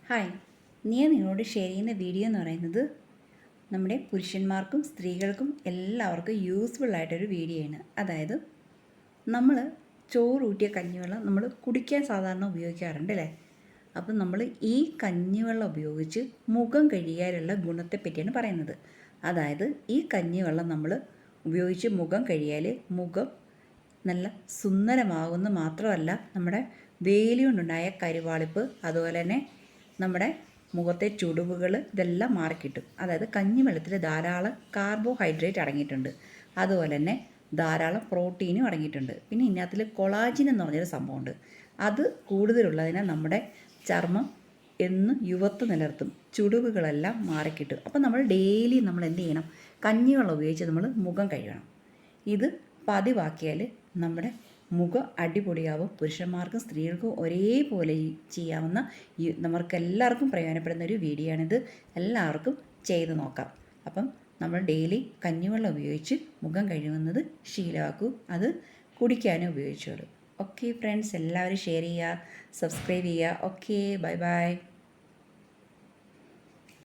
Hi, ഞാൻ നിങ്ങളോട് share ചെയ്യുന്ന വീഡിയോ എന്ന് പറയുന്നത് നമ്മുടെ പുരുഷന്മാർക്കും സ്ത്രീകൾക്കും എല്ലാവർക്കും യൂസ്ഫുൾ ആയിട്ടൊരു വീഡിയോ ആണ്. അതായത് നമ്മൾ ചോറൂറ്റിയ കഞ്ഞിവെള്ളം നമ്മൾ കുടിക്കാൻ സാധാരണ ഉപയോഗിക്കാറുണ്ട് അല്ലേ? അപ്പം നമ്മൾ ഈ കഞ്ഞിവെള്ളം ഉപയോഗിച്ച് മുഖം കഴുകിയാലുള്ള ഗുണത്തെ പറ്റിയാണ് പറയുന്നത്. അതായത് ഈ കഞ്ഞിവെള്ളം നമ്മൾ ഉപയോഗിച്ച് മുഖം കഴുകിയാൽ മുഖം നല്ല സുന്ദരമാകുന്ന മാത്രമല്ല നമ്മുടെ വേലി കൊണ്ടുണ്ടായ കരുവാളിപ്പ്, അതുപോലെ തന്നെ നമ്മുടെ മുഖത്തെ ചുളിവുകൾ ഇതെല്ലാം മാറിക്കിട്ടും. അതായത് കഞ്ഞിവെള്ളത്തിൽ ധാരാളം കാർബോഹൈഡ്രേറ്റ് അടങ്ങിയിട്ടുണ്ട്, അതുപോലെ തന്നെ ധാരാളം പ്രോട്ടീനും അടങ്ങിയിട്ടുണ്ട്. പിന്നെ ഇതിനകത്തിൽ കൊളാജിൻ എന്ന് പറഞ്ഞൊരു സംഭവമുണ്ട്. അത് കൂടുതലുള്ളതിനാൽ നമ്മുടെ ചർമ്മം എന്ന് യുവത്വം നിലനിർത്തും, ചുളിവുകളെല്ലാം മാറിക്കിട്ടും. അപ്പോൾ നമ്മൾ ഡെയിലി നമ്മൾ എന്ത് ചെയ്യണം? കഞ്ഞിവെള്ളം ഉപയോഗിച്ച് നമ്മൾ മുഖം കഴുകണം. ഇത് പതിവാക്കിയാൽ നമ്മുടെ മുഖം അടിപൊളിയാവും. പുരുഷന്മാർക്കും സ്ത്രീകൾക്കും ഒരേപോലെ ചെയ്യാവുന്ന നമുക്കെല്ലാവർക്കും പ്രയോജനപ്പെടുന്ന ഒരു വീഡിയോ ആണിത്. എല്ലാവർക്കും ചെയ്ത് നോക്കാം. അപ്പം നമ്മൾ ഡെയിലി കഞ്ഞിവെള്ളം ഉപയോഗിച്ച് മുഖം കഴുകുന്നത് ശീലമാക്കൂ. അത് കുടിക്കാനും ഉപയോഗിച്ചോളൂ. ഓക്കെ ഫ്രണ്ട്സ്, എല്ലാവരും ഷെയർ ചെയ്യുക, സബ്സ്ക്രൈബ് ചെയ്യുക. Okay, bye bye.